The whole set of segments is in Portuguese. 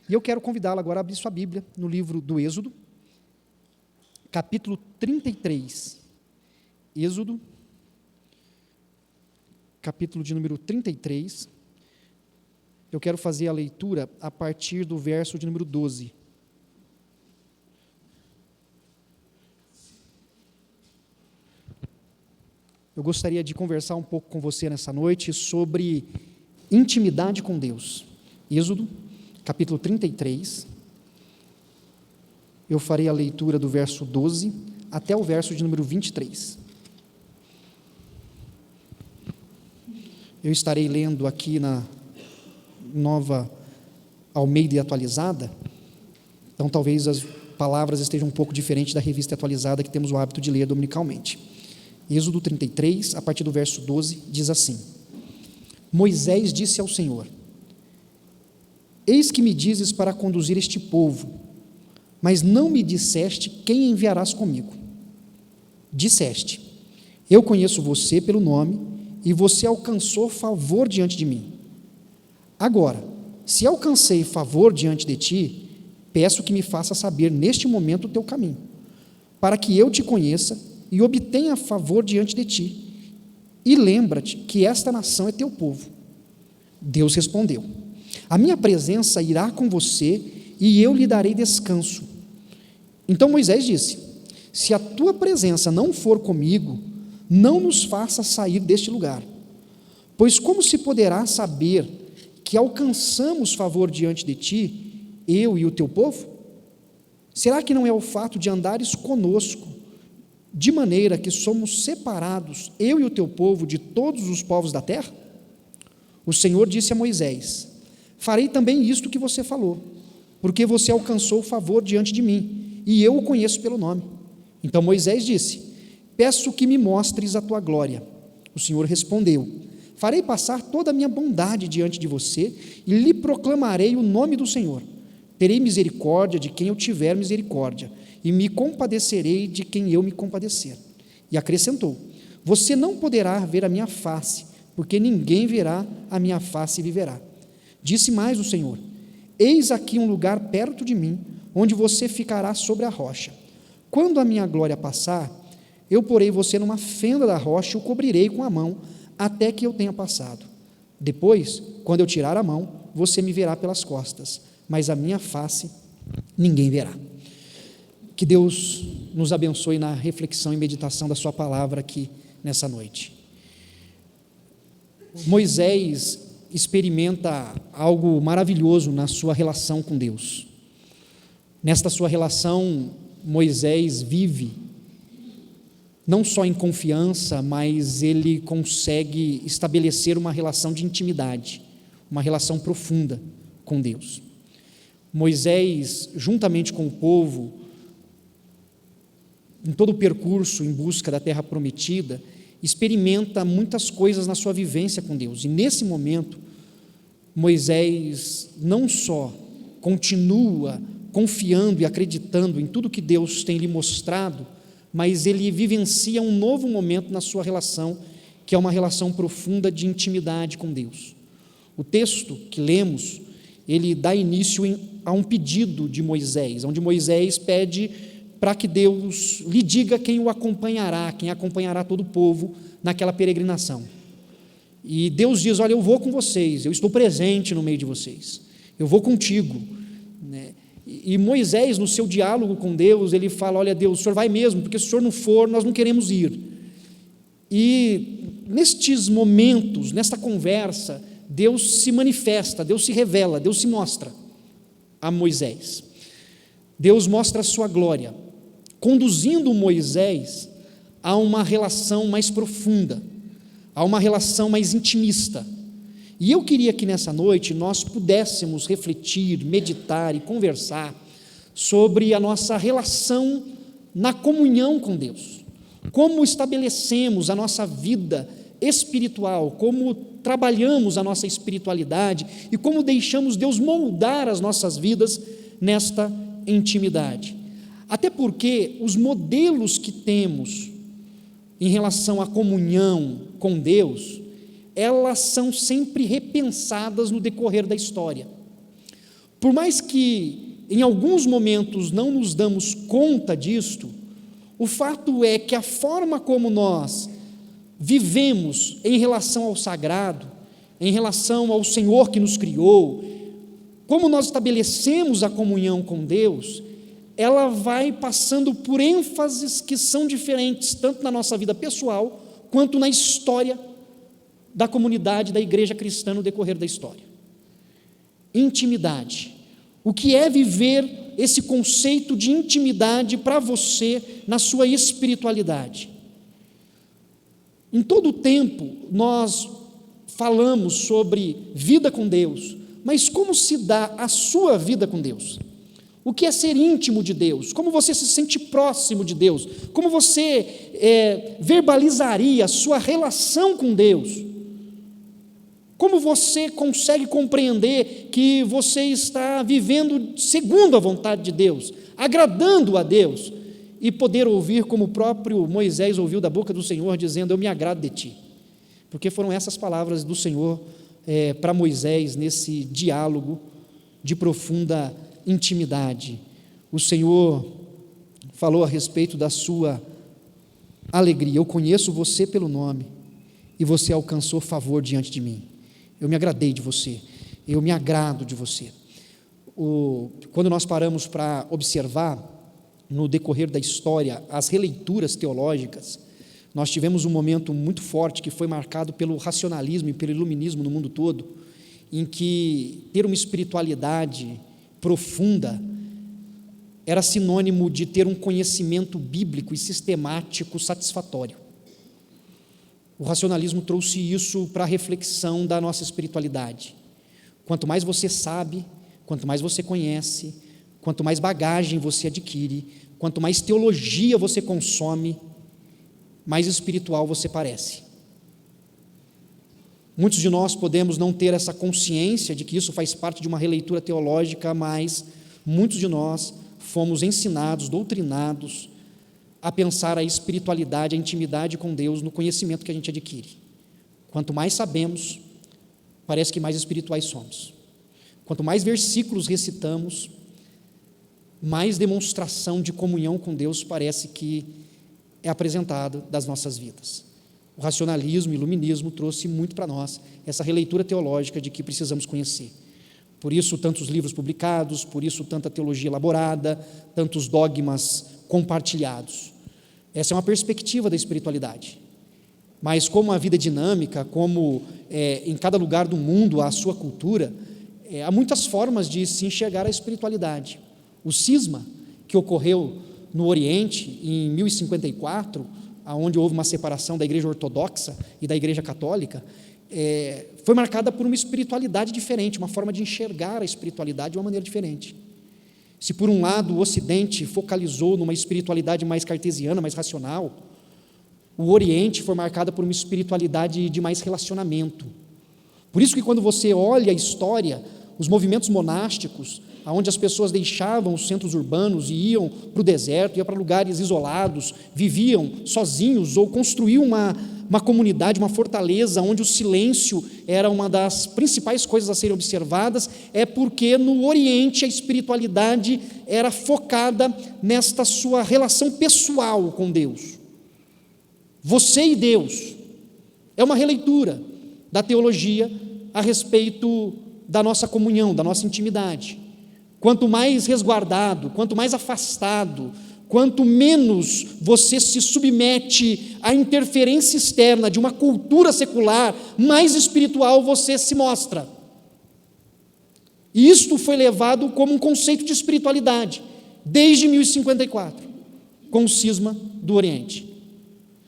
E eu quero convidá-la agora a abrir sua Bíblia no livro do Êxodo, capítulo 33. Êxodo, capítulo de número 33. Eu quero fazer a leitura a partir do verso de número 12. Eu gostaria de conversar um pouco com você nessa noite sobre intimidade com Deus. Êxodo, capítulo 33. Eu farei a leitura do verso 12 até o verso de número 23. Eu estarei lendo aqui na Nova Almeida Atualizada, então talvez as palavras estejam um pouco diferentes da Revista Atualizada que temos o hábito de ler dominicalmente. Êxodo 33, a partir do verso 12, diz assim: Moisés disse ao Senhor: Eis que me dizes para conduzir este povo, mas não me disseste quem enviarás comigo. Disseste: Eu conheço você pelo nome, e você alcançou favor diante de mim. Agora, se alcancei favor diante de ti, peço que me faça saber neste momento o teu caminho, para que eu te conheça e obtenha favor diante de ti. E lembra-te que esta nação é teu povo. Deus respondeu: A minha presença irá com você e eu lhe darei descanso. Então Moisés disse: Se a tua presença não for comigo, não nos faça sair deste lugar. Pois como se poderá saber que alcançamos favor diante de ti, eu e o teu povo? Será que não é o fato de andares conosco, de maneira que somos separados, eu e o teu povo, de todos os povos da terra? O Senhor disse a Moisés: Farei também isto que você falou, porque você alcançou favor diante de mim, e eu o conheço pelo nome. Então Moisés disse: Peço que me mostres a tua glória. O Senhor respondeu: Farei passar toda a minha bondade diante de você, e lhe proclamarei o nome do Senhor. Terei misericórdia de quem eu tiver misericórdia, e me compadecerei de quem eu me compadecer. E acrescentou: Você não poderá ver a minha face, porque ninguém verá a minha face e viverá. Disse mais o Senhor: Eis aqui um lugar perto de mim, onde você ficará sobre a rocha. Quando a minha glória passar, eu porei você numa fenda da rocha e o cobrirei com a mão, até que eu tenha passado. Depois, quando eu tirar a mão, você me verá pelas costas, mas a minha face ninguém verá. Que Deus nos abençoe na reflexão e meditação da sua palavra aqui nessa noite. Moisés experimenta algo maravilhoso na sua relação com Deus. Nesta sua relação, Moisés vive não só em confiança, mas ele consegue estabelecer uma relação de intimidade, uma relação profunda com Deus. Moisés, juntamente com o povo, em todo o percurso em busca da terra prometida, experimenta muitas coisas na sua vivência com Deus. E nesse momento, Moisés não só continua confiando e acreditando em tudo que Deus tem lhe mostrado, mas ele vivencia um novo momento na sua relação, que é uma relação profunda de intimidade com Deus. O texto que lemos, ele dá início a um pedido de Moisés, onde Moisés pede para que Deus lhe diga quem o acompanhará, quem acompanhará todo o povo naquela peregrinação. E Deus diz: olha, eu vou com vocês, eu estou presente no meio de vocês, eu vou contigo, né? E Moisés, no seu diálogo com Deus, ele fala: olha, Deus, o Senhor vai mesmo, porque se o Senhor não for, nós não queremos ir. E nestes momentos, nesta conversa, Deus se manifesta, Deus se revela, Deus se mostra a Moisés. Deus mostra a sua glória, conduzindo Moisés a uma relação mais profunda, a uma relação mais intimista. E eu queria que nessa noite nós pudéssemos refletir, meditar e conversar sobre a nossa relação na comunhão com Deus, como estabelecemos a nossa vida espiritual, como trabalhamos a nossa espiritualidade e como deixamos Deus moldar as nossas vidas nesta intimidade. Até porque os modelos que temos em relação à comunhão com Deus, elas são sempre repensadas no decorrer da história. por mais que em alguns momentos não nos damos conta disto, o fato é que a forma como nós vivemos em relação ao sagrado, em relação ao Senhor que nos criou, como nós estabelecemos a comunhão com Deus, ela vai passando por ênfases que são diferentes, tanto na nossa vida pessoal, quanto na história da comunidade, da igreja cristã no decorrer da história. Intimidade. O que é viver esse conceito de intimidade para você na sua espiritualidade? Em todo o tempo nós falamos sobre vida com Deus, mas como se dá a sua vida com Deus? O que é ser íntimo de Deus? Como você se sente próximo de Deus? Como você verbalizaria a sua relação com Deus? Como você consegue compreender que você está vivendo segundo a vontade de Deus, agradando a Deus, e poder ouvir como o próprio Moisés ouviu da boca do Senhor, dizendo: eu me agrado de ti? Porque foram essas palavras do Senhor para Moisés nesse diálogo de profunda intimidade. O Senhor falou a respeito da sua alegria: eu conheço você pelo nome e você alcançou favor diante de mim. Eu me agradei de você, eu me agrado de você. Quando nós paramos para observar no decorrer da história as releituras teológicas, nós tivemos um momento muito forte que foi marcado pelo racionalismo e pelo iluminismo no mundo todo, em que ter uma espiritualidade profunda era sinônimo de ter um conhecimento bíblico e sistemático satisfatório. O racionalismo trouxe isso para a reflexão da nossa espiritualidade. Quanto mais você sabe, quanto mais você conhece, quanto mais bagagem você adquire, quanto mais teologia você consome, mais espiritual você parece. Muitos de nós podemos não ter essa consciência de que isso faz parte de uma releitura teológica, mas muitos de nós fomos ensinados, doutrinados a pensar a espiritualidade, a intimidade com Deus no conhecimento que a gente adquire. Quanto mais sabemos, parece que mais espirituais somos. Quanto mais versículos recitamos, mais demonstração de comunhão com Deus parece que é apresentada das nossas vidas. O racionalismo e o iluminismo trouxe muito para nós essa releitura teológica de que precisamos conhecer. Por isso, tantos livros publicados, por isso, tanta teologia elaborada, tantos dogmas compartilhados. Essa é uma perspectiva da espiritualidade. Mas como a vida é dinâmica, como em cada lugar do mundo há a sua cultura, há muitas formas de se enxergar a espiritualidade. O cisma que ocorreu no Oriente em 1054, onde houve uma separação da igreja ortodoxa e da igreja católica, foi marcada por uma espiritualidade diferente, uma forma de enxergar a espiritualidade de uma maneira diferente. Se por um lado o Ocidente focalizou numa espiritualidade mais cartesiana, mais racional, o Oriente foi marcado por uma espiritualidade de mais relacionamento. Por isso que quando você olha a história, os movimentos monásticos, onde as pessoas deixavam os centros urbanos e iam para o deserto, iam para lugares isolados, viviam sozinhos ou construíam uma comunidade, uma fortaleza, onde o silêncio era uma das principais coisas a serem observadas, é porque no Oriente a espiritualidade era focada nesta sua relação pessoal com Deus. Você e Deus. É uma releitura da teologia a respeito da nossa comunhão, da nossa intimidade. Quanto mais resguardado, quanto mais afastado, quanto menos você se submete à interferência externa de uma cultura secular, mais espiritual você se mostra. E isto foi levado como um conceito de espiritualidade, desde 1054, com o cisma do Oriente.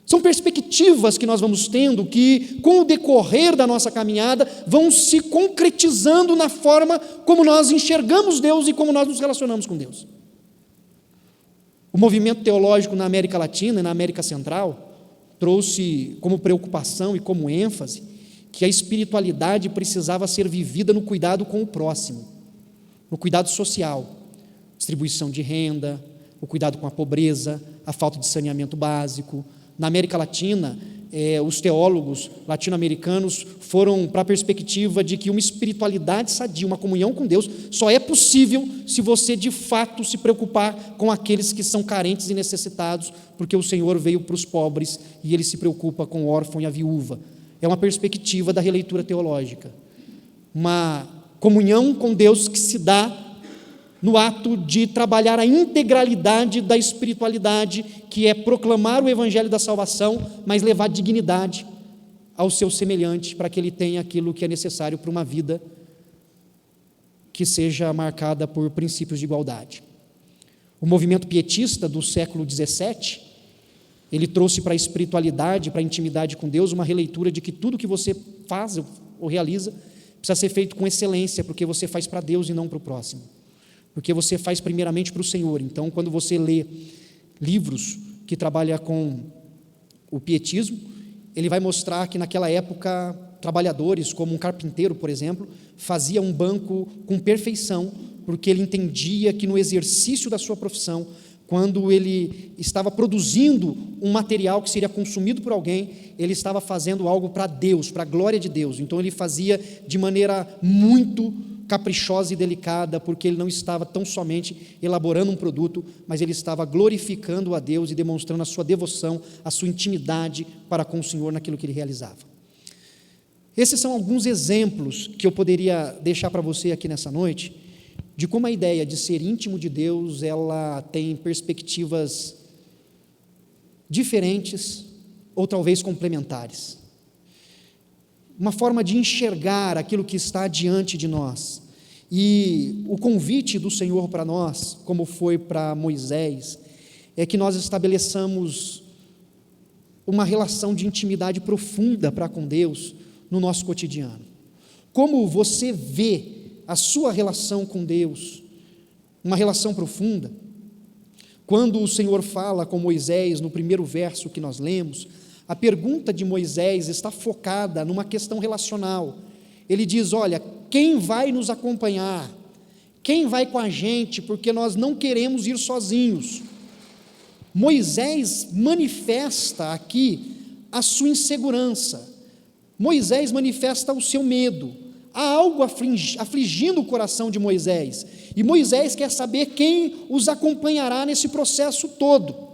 São perspectivas que nós vamos tendo que, com o decorrer da nossa caminhada, vão se concretizando na forma como nós enxergamos Deus e como nós nos relacionamos com Deus. O movimento teológico na América Latina e na América Central trouxe como preocupação e como ênfase que a espiritualidade precisava ser vivida no cuidado com o próximo, no cuidado social, distribuição de renda, o cuidado com a pobreza, a falta de saneamento básico. Na América Latina, os teólogos latino-americanos foram para a perspectiva de que uma espiritualidade sadia, uma comunhão com Deus, só é possível se você de fato se preocupar com aqueles que são carentes e necessitados, porque o Senhor veio para os pobres e Ele se preocupa com o órfão e a viúva. É uma perspectiva da releitura teológica, uma comunhão com Deus que se dá no ato de trabalhar a integralidade da espiritualidade, que é proclamar o evangelho da salvação, mas levar dignidade ao seu semelhante, para que ele tenha aquilo que é necessário para uma vida que seja marcada por princípios de igualdade. O movimento pietista do século XVII, ele trouxe para a espiritualidade, para a intimidade com Deus, uma releitura de que tudo que você faz ou realiza precisa ser feito com excelência, porque você faz para Deus e não para o próximo. Porque você faz primeiramente para o Senhor. Então, quando você lê livros que trabalham com o pietismo, ele vai mostrar que naquela época, trabalhadores, como um carpinteiro, por exemplo, fazia um banco com perfeição, porque ele entendia que no exercício da sua profissão, quando ele estava produzindo um material que seria consumido por alguém, ele estava fazendo algo para Deus, para a glória de Deus. Então, ele fazia de maneira muito caprichosa e delicada, porque ele não estava tão somente elaborando um produto, mas ele estava glorificando a Deus e demonstrando a sua devoção, a sua intimidade para com o Senhor naquilo que ele realizava. Esses são alguns exemplos que eu poderia deixar para você aqui nessa noite, de como a ideia de ser íntimo de Deus, ela tem perspectivas diferentes ou talvez complementares. Uma forma de enxergar aquilo que está diante de nós. E o convite do Senhor para nós, como foi para Moisés, é que nós estabeleçamos uma relação de intimidade profunda para com Deus no nosso cotidiano. Como você vê a sua relação com Deus, uma relação profunda? Quando o Senhor fala com Moisés, no primeiro verso que nós lemos, a pergunta de Moisés está focada numa questão relacional. Ele diz: olha, quem vai nos acompanhar? Quem vai com a gente? Porque nós não queremos ir sozinhos. Moisés manifesta aqui a sua insegurança. Moisés manifesta o seu medo. Há algo afligindo o coração de Moisés. E Moisés quer saber quem os acompanhará nesse processo todo.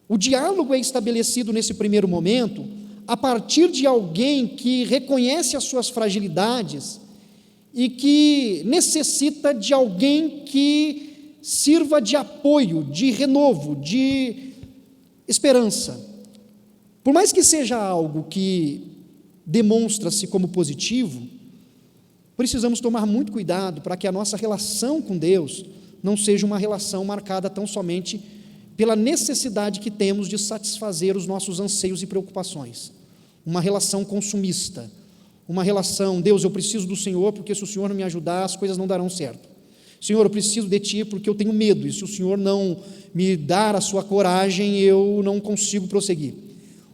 O diálogo é estabelecido nesse primeiro momento a partir de alguém que reconhece as suas fragilidades e que necessita de alguém que sirva de apoio, de renovo, de esperança. Por mais que seja algo que demonstra-se como positivo, precisamos tomar muito cuidado para que a nossa relação com Deus não seja uma relação marcada tão somente pela necessidade que temos de satisfazer os nossos anseios e preocupações. Uma relação consumista, uma relação: Deus, eu preciso do Senhor, porque se o Senhor não me ajudar, as coisas não darão certo. Senhor, eu preciso de Ti porque eu tenho medo, e se o Senhor não me dar a sua coragem, eu não consigo prosseguir.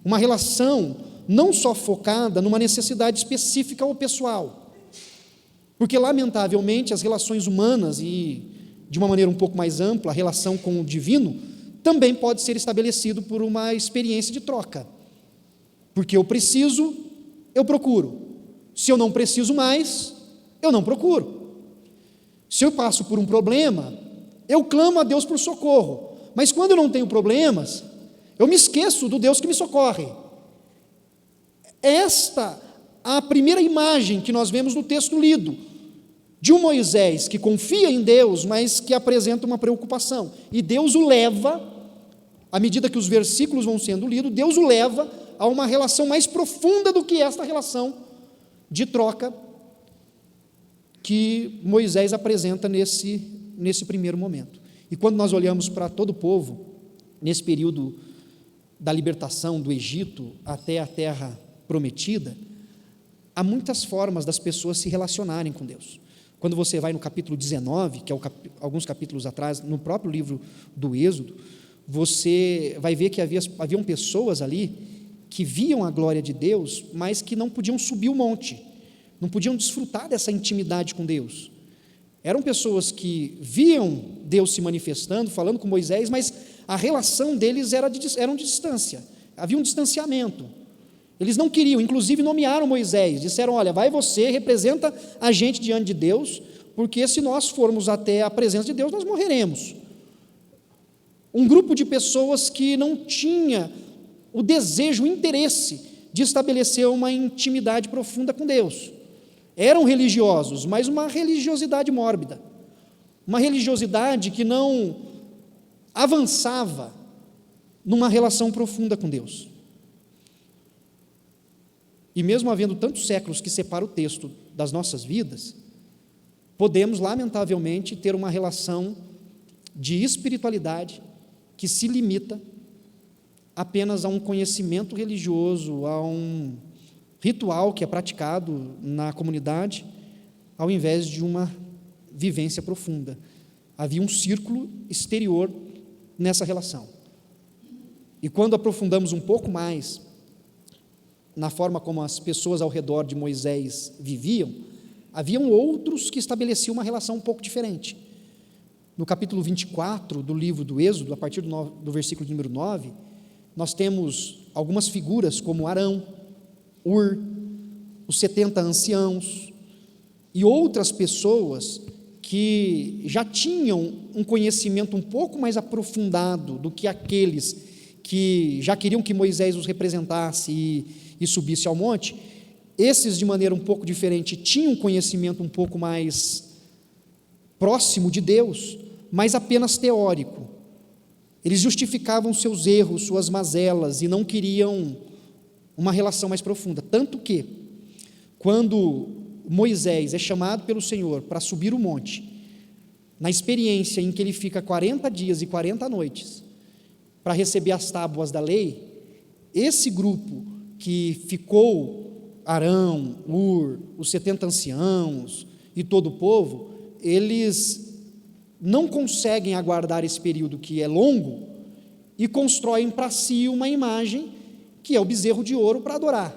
Uma relação não só focada numa necessidade específica ou pessoal, porque lamentavelmente as relações humanas, e de uma maneira um pouco mais ampla, a relação com o divino, também pode ser estabelecido por uma experiência de troca, porque eu preciso, eu procuro. Se eu não preciso mais, eu não procuro. Se eu passo por um problema, eu clamo a Deus por socorro, mas quando eu não tenho problemas, eu me esqueço do Deus que me socorre. Esta a primeira imagem que nós vemos no texto lido, de um Moisés que confia em Deus, mas que apresenta uma preocupação, e Deus o leva, à medida que os versículos vão sendo lidos, Deus o leva a uma relação mais profunda do que esta relação de troca que Moisés apresenta nesse primeiro momento. E quando nós olhamos para todo o povo, nesse período da libertação do Egito até a terra prometida, há muitas formas das pessoas se relacionarem com Deus. Quando você vai no capítulo 19, que é alguns capítulos atrás, no próprio livro do Êxodo, você vai ver que haviam pessoas ali que viam a glória de Deus, mas que não podiam subir o monte, não podiam desfrutar dessa intimidade com Deus. Eram pessoas que viam Deus se manifestando, falando com Moisés, mas a relação deles era de distância, havia um distanciamento. Eles não queriam, inclusive nomearam Moisés, disseram: olha, vai você, representa a gente diante de Deus, porque se nós formos até a presença de Deus, nós morreremos. Um grupo de pessoas que não tinha o desejo, o interesse de estabelecer uma intimidade profunda com Deus. Eram religiosos, mas uma religiosidade mórbida, uma religiosidade que não avançava numa relação profunda com Deus. E mesmo havendo tantos séculos que separam o texto das nossas vidas, podemos, lamentavelmente, ter uma relação de espiritualidade que se limita apenas a um conhecimento religioso, a um ritual que é praticado na comunidade, ao invés de uma vivência profunda. Havia um círculo exterior nessa relação. E quando aprofundamos um pouco mais na forma como as pessoas ao redor de Moisés viviam, haviam outros que estabeleciam uma relação um pouco diferente. No capítulo 24 do livro do Êxodo, a partir do versículo número 9, nós temos algumas figuras como Arão, Ur, os 70 anciãos e outras pessoas que já tinham um conhecimento um pouco mais aprofundado do que aqueles que já queriam que Moisés os representasse e subisse ao monte. Esses, de maneira um pouco diferente, tinham um conhecimento um pouco mais próximo de Deus, mas apenas teórico. Eles justificavam seus erros, suas mazelas, e não queriam uma relação mais profunda. Tanto que, quando Moisés é chamado pelo Senhor para subir o monte, na experiência em que ele fica 40 dias e 40 noites, para receber as tábuas da lei, esse grupo que ficou, Arão, Ur, os 70 anciãos e todo o povo, eles não conseguem aguardar esse período que é longo e constroem para si uma imagem que é o bezerro de ouro para adorar.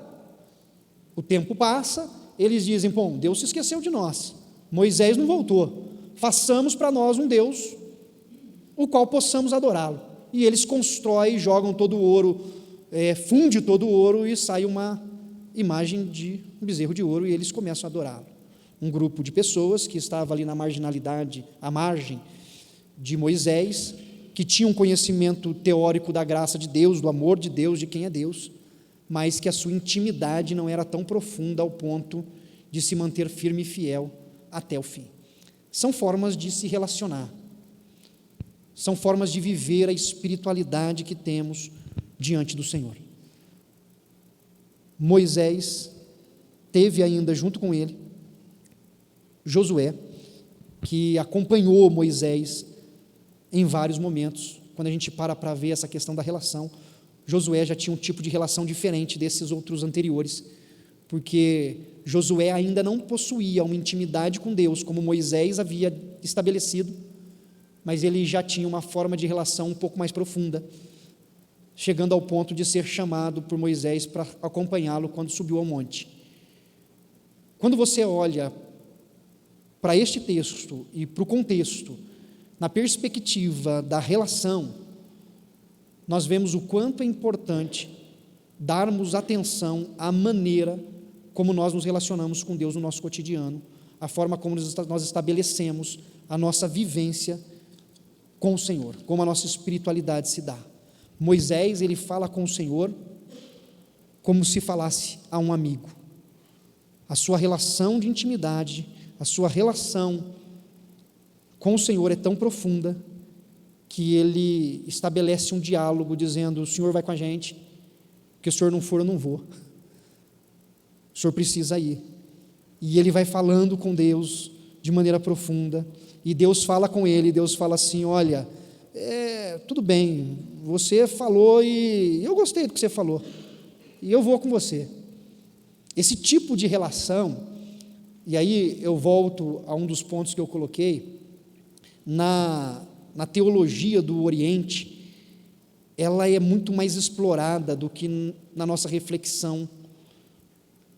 O tempo passa, eles dizem: bom, Deus se esqueceu de nós, Moisés não voltou, façamos para nós um Deus o qual possamos adorá-lo. E eles constroem, jogam todo o ouro, funde todo o ouro e sai uma imagem de um bezerro de ouro, e eles começam a adorá-lo. Um grupo de pessoas que estava ali na marginalidade, à margem de Moisés, que tinha um conhecimento teórico da graça de Deus, do amor de Deus, de quem é Deus, mas que a sua intimidade não era tão profunda ao ponto de se manter firme e fiel até o fim. São formas de se relacionar, são formas de viver a espiritualidade que temos diante do Senhor. Moisés teve ainda junto com ele Josué, que acompanhou Moisés em vários momentos. Quando a gente para ver essa questão da relação, Josué já tinha um tipo de relação diferente desses outros anteriores, porque Josué ainda não possuía uma intimidade com Deus como Moisés havia estabelecido, mas ele já tinha uma forma de relação um pouco mais profunda, chegando ao ponto de ser chamado por Moisés para acompanhá-lo quando subiu ao monte. Quando você olha para este texto e para o contexto, na perspectiva da relação, nós vemos o quanto é importante darmos atenção à maneira como nós nos relacionamos com Deus no nosso cotidiano, a forma como nós estabelecemos a nossa vivência com o Senhor, como a nossa espiritualidade se dá. Moisés, ele fala com o Senhor como se falasse a um amigo. A sua relação de intimidade, a sua relação com o Senhor é tão profunda que ele estabelece um diálogo dizendo: o Senhor vai com a gente, porque se o Senhor não for, eu não vou. O Senhor precisa ir. E ele vai falando com Deus de maneira profunda, e Deus fala com ele, Deus fala assim: olha, tudo bem, você falou e eu gostei do que você falou, e eu vou com você. Esse tipo de relação, e aí eu volto a um dos pontos que eu coloquei, na teologia do Oriente, ela é muito mais explorada do que na nossa reflexão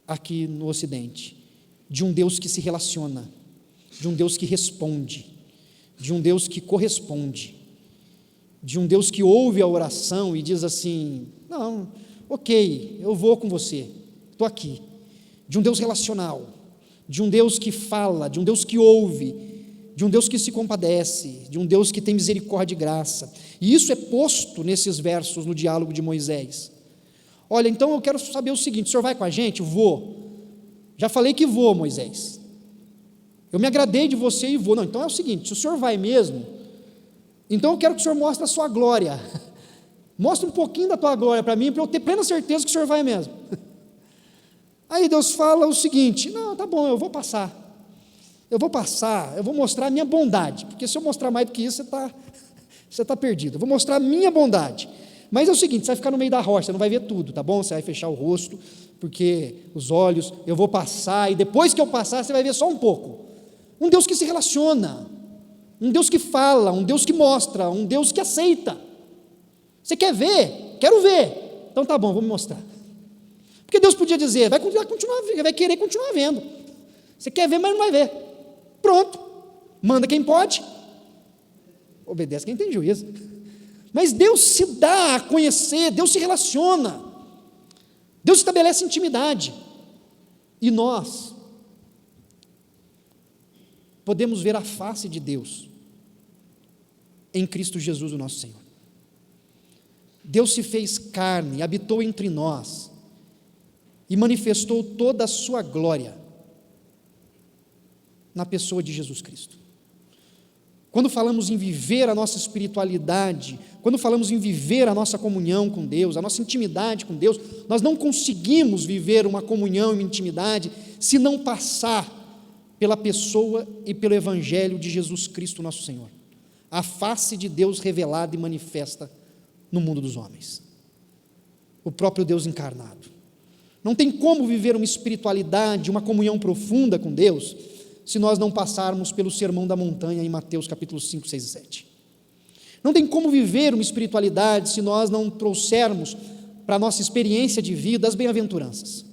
aqui no Ocidente, de um Deus que se relaciona, de um Deus que responde, de um Deus que corresponde, de um Deus que ouve a oração e diz assim: Não, ok, eu vou com você, estou aqui. De um Deus relacional, de um Deus que fala, de um Deus que ouve, de um Deus que se compadece, de um Deus que tem misericórdia e graça. E isso é posto nesses versos no diálogo de Moisés. Olha, então eu quero saber o seguinte: o senhor vai com a gente? Vou. Já falei que vou, Moisés. Eu me agradei de você e vou. Não, então é o seguinte: se o senhor vai mesmo, então eu quero que o senhor mostre a sua glória. Mostre um pouquinho da tua glória para mim, para eu ter plena certeza que o senhor vai mesmo. Aí Deus fala o seguinte: não, tá bom, eu vou passar. Eu vou mostrar a minha bondade, porque se eu mostrar mais do que isso, você está perdido. Eu vou mostrar a minha bondade. Mas é o seguinte: você vai ficar no meio da rocha, você não vai ver tudo, tá bom? Você vai fechar o rosto, porque os olhos, eu vou passar, e depois que eu passar, você vai ver só um pouco. Um Deus que se relaciona, um Deus que fala, um Deus que mostra, um Deus que aceita. Você quer ver? Quero ver. Então tá bom, vou me mostrar. Porque Deus podia dizer: vai querer continuar vendo. Você quer ver, mas não vai ver. Pronto, manda quem pode, obedece quem tem juízo. Mas Deus se dá a conhecer, Deus se relaciona, Deus estabelece intimidade, e nós podemos ver a face de Deus em Cristo Jesus, o nosso Senhor. Deus se fez carne, habitou entre nós e manifestou toda a sua glória na pessoa de Jesus Cristo. Quando falamos em viver a nossa espiritualidade, quando falamos em viver a nossa comunhão com Deus, a nossa intimidade com Deus, nós não conseguimos viver uma comunhão e uma intimidade se não passar pela pessoa e pelo Evangelho de Jesus Cristo, nosso Senhor, a face de Deus revelada e manifesta no mundo dos homens, o próprio Deus encarnado. Não tem como viver uma espiritualidade, uma comunhão profunda com Deus, se nós não passarmos pelo Sermão da Montanha em Mateus capítulos 5, 6 e 7. Não tem como viver uma espiritualidade se nós não trouxermos para a nossa experiência de vida as bem-aventuranças.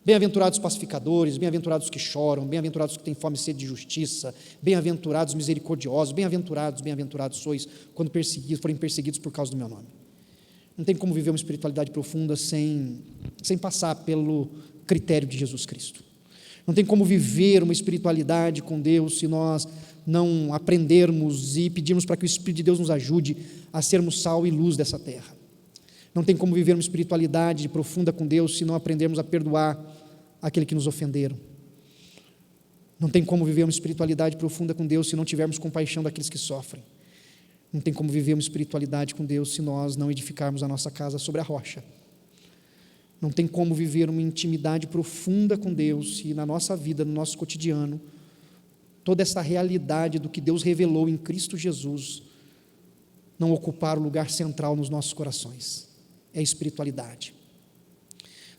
Bem-aventurados pacificadores, bem-aventurados que choram, bem-aventurados que têm fome e sede de justiça, bem-aventurados misericordiosos, bem-aventurados sois quando forem perseguidos por causa do meu nome. Não tem como viver uma espiritualidade profunda sem passar pelo critério de Jesus Cristo. Não tem como viver uma espiritualidade com Deus se nós não aprendermos e pedirmos para que o Espírito de Deus nos ajude a sermos sal e luz dessa terra. Não tem como viver uma espiritualidade profunda com Deus se não aprendermos a perdoar aquele que nos ofenderam. Não tem como viver uma espiritualidade profunda com Deus se não tivermos compaixão daqueles que sofrem. Não tem como viver uma espiritualidade com Deus se nós não edificarmos a nossa casa sobre a rocha. Não tem como viver uma intimidade profunda com Deus se na nossa vida, no nosso cotidiano, toda essa realidade do que Deus revelou em Cristo Jesus não ocupar o lugar central nos nossos corações. É a espiritualidade.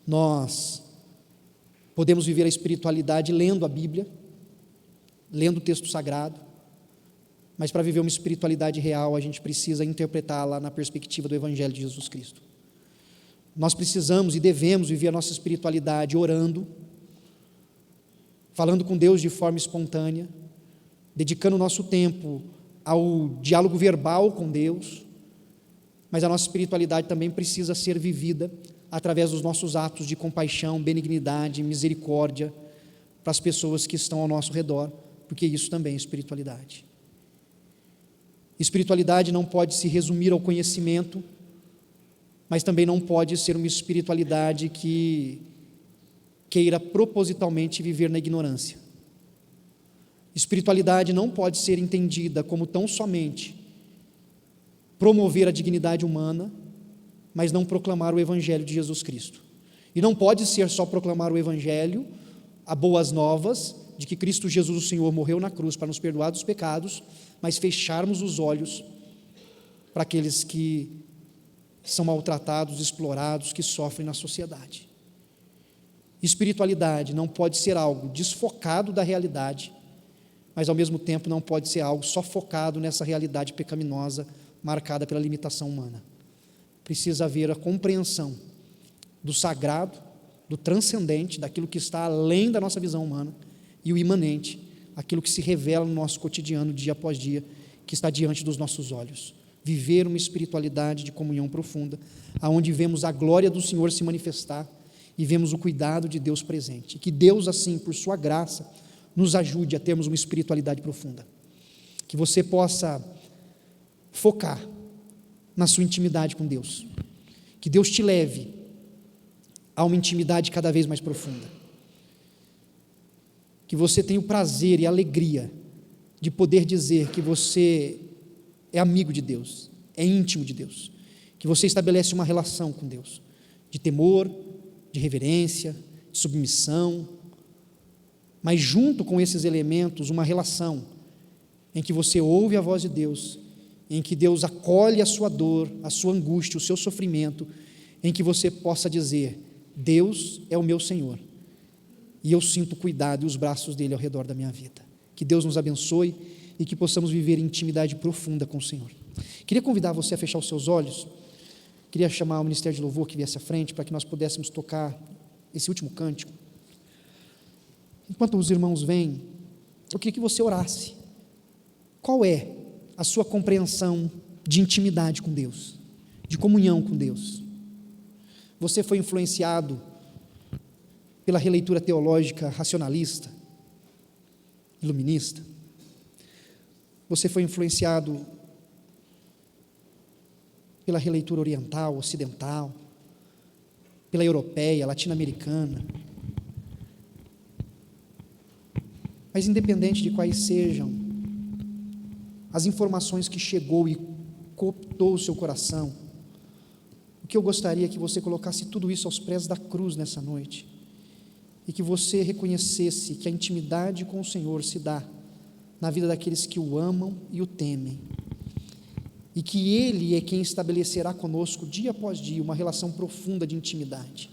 Nós podemos viver a espiritualidade lendo a Bíblia, lendo o texto sagrado, mas para viver uma espiritualidade real, a gente precisa interpretá-la na perspectiva do Evangelho de Jesus Cristo. Nós precisamos e devemos viver a nossa espiritualidade orando, falando com Deus de forma espontânea, dedicando o nosso tempo ao diálogo verbal com Deus, mas a nossa espiritualidade também precisa ser vivida através dos nossos atos de compaixão, benignidade, misericórdia para as pessoas que estão ao nosso redor, porque isso também é espiritualidade. Espiritualidade não pode se resumir ao conhecimento, mas também não pode ser uma espiritualidade que queira propositalmente viver na ignorância. Espiritualidade não pode ser entendida como tão somente promover a dignidade humana, mas não proclamar o Evangelho de Jesus Cristo. E não pode ser só proclamar o Evangelho, as boas novas de que Cristo Jesus, o Senhor, morreu na cruz para nos perdoar dos pecados, mas fecharmos os olhos para aqueles que são maltratados, explorados, que sofrem na sociedade. Espiritualidade não pode ser algo desfocado da realidade, mas ao mesmo tempo não pode ser algo só focado nessa realidade pecaminosa, marcada pela limitação humana. Precisa haver a compreensão do sagrado, do transcendente, daquilo que está além da nossa visão humana, e o imanente, aquilo que se revela no nosso cotidiano, dia após dia, que está diante dos nossos olhos. viver uma espiritualidade de comunhão profunda, aonde vemos a glória do Senhor se manifestar e vemos o cuidado de Deus presente. Que Deus, assim, por sua graça, nos ajude a termos uma espiritualidade profunda. Que você possa focar na sua intimidade com Deus. Que Deus te leve a uma intimidade cada vez mais profunda. Que você tenha o prazer e a alegria de poder dizer que você é amigo de Deus, é íntimo de Deus, que você estabelece uma relação com Deus, de temor, de reverência, de submissão, mas junto com esses elementos, uma relação em que você ouve a voz de Deus, em que Deus acolhe a sua dor, a sua angústia, o seu sofrimento, em que você possa dizer: Deus é o meu Senhor, e eu sinto o cuidado e os braços dele ao redor da minha vida. Que Deus nos abençoe e que possamos viver em intimidade profunda com o Senhor. Queria convidar você a fechar os seus olhos, queria chamar o Ministério de Louvor que viesse à frente, para que nós pudéssemos tocar esse último cântico. Enquanto os irmãos vêm, eu queria que você orasse. Qual é a sua compreensão de intimidade com Deus, de comunhão com Deus? Você foi influenciado pela releitura teológica racionalista, iluminista? Você foi influenciado pela releitura oriental, ocidental, pela europeia, latino-americana? Mas independente de quais sejam as informações que chegou e cooptou o seu coração, o que eu gostaria é que você colocasse tudo isso aos pés da cruz nessa noite, e que você reconhecesse que a intimidade com o Senhor se dá na vida daqueles que o amam e o temem, e que Ele é quem estabelecerá conosco dia após dia uma relação profunda de intimidade.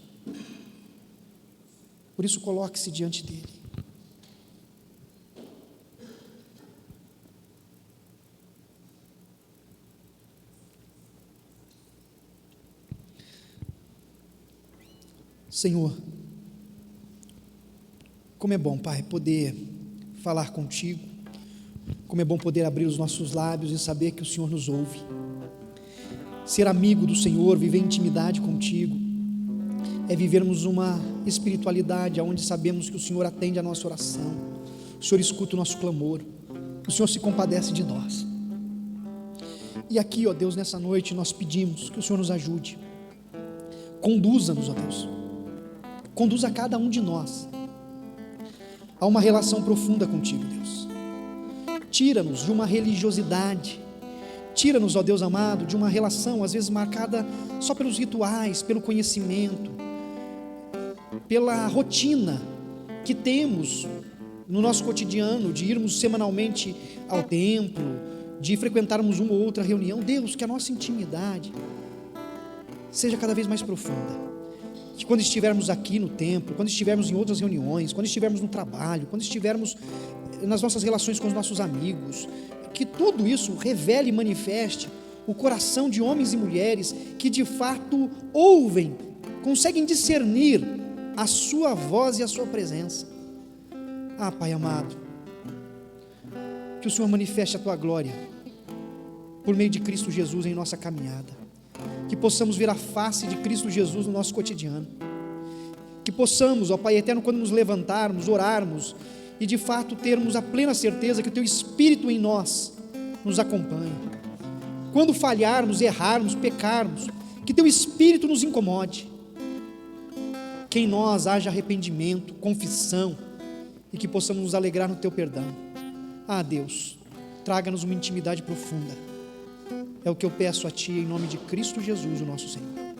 Por isso, coloque-se diante dEle. Senhor, como é bom, Pai, poder falar contigo, como é bom poder abrir os nossos lábios e saber que o Senhor nos ouve. Ser amigo do Senhor, viver em intimidade contigo, é vivermos uma espiritualidade onde sabemos que o Senhor atende a nossa oração, o Senhor escuta o nosso clamor, o Senhor se compadece de nós. E aqui, ó Deus, nessa noite nós pedimos que o Senhor nos ajude, conduza-nos, ó Deus, conduza cada um de nós a uma relação profunda contigo, Deus. Tira-nos de uma religiosidade, tira-nos, ó Deus amado, de uma relação às vezes marcada só pelos rituais, pelo conhecimento, pela rotina que temos no nosso cotidiano, de irmos semanalmente ao templo, de frequentarmos uma ou outra reunião. Deus, que a nossa intimidade seja cada vez mais profunda, que quando estivermos aqui no templo, quando estivermos em outras reuniões, quando estivermos no trabalho, quando estivermos nas nossas relações com os nossos amigos, que tudo isso revele e manifeste o coração de homens e mulheres que de fato ouvem, conseguem discernir a sua voz e a sua presença. Ah, Pai amado, que o Senhor manifeste a tua glória por meio de Cristo Jesus em nossa caminhada, que possamos ver a face de Cristo Jesus no nosso cotidiano, que possamos, ó Pai eterno, quando nos levantarmos, orarmos e de fato termos a plena certeza que o teu Espírito em nós nos acompanha. Quando falharmos, errarmos, pecarmos, que teu Espírito nos incomode, que em nós haja arrependimento, confissão, e que possamos nos alegrar no teu perdão. Ah, Deus, traga-nos uma intimidade profunda. É o que eu peço a Ti em nome de Cristo Jesus, o nosso Senhor.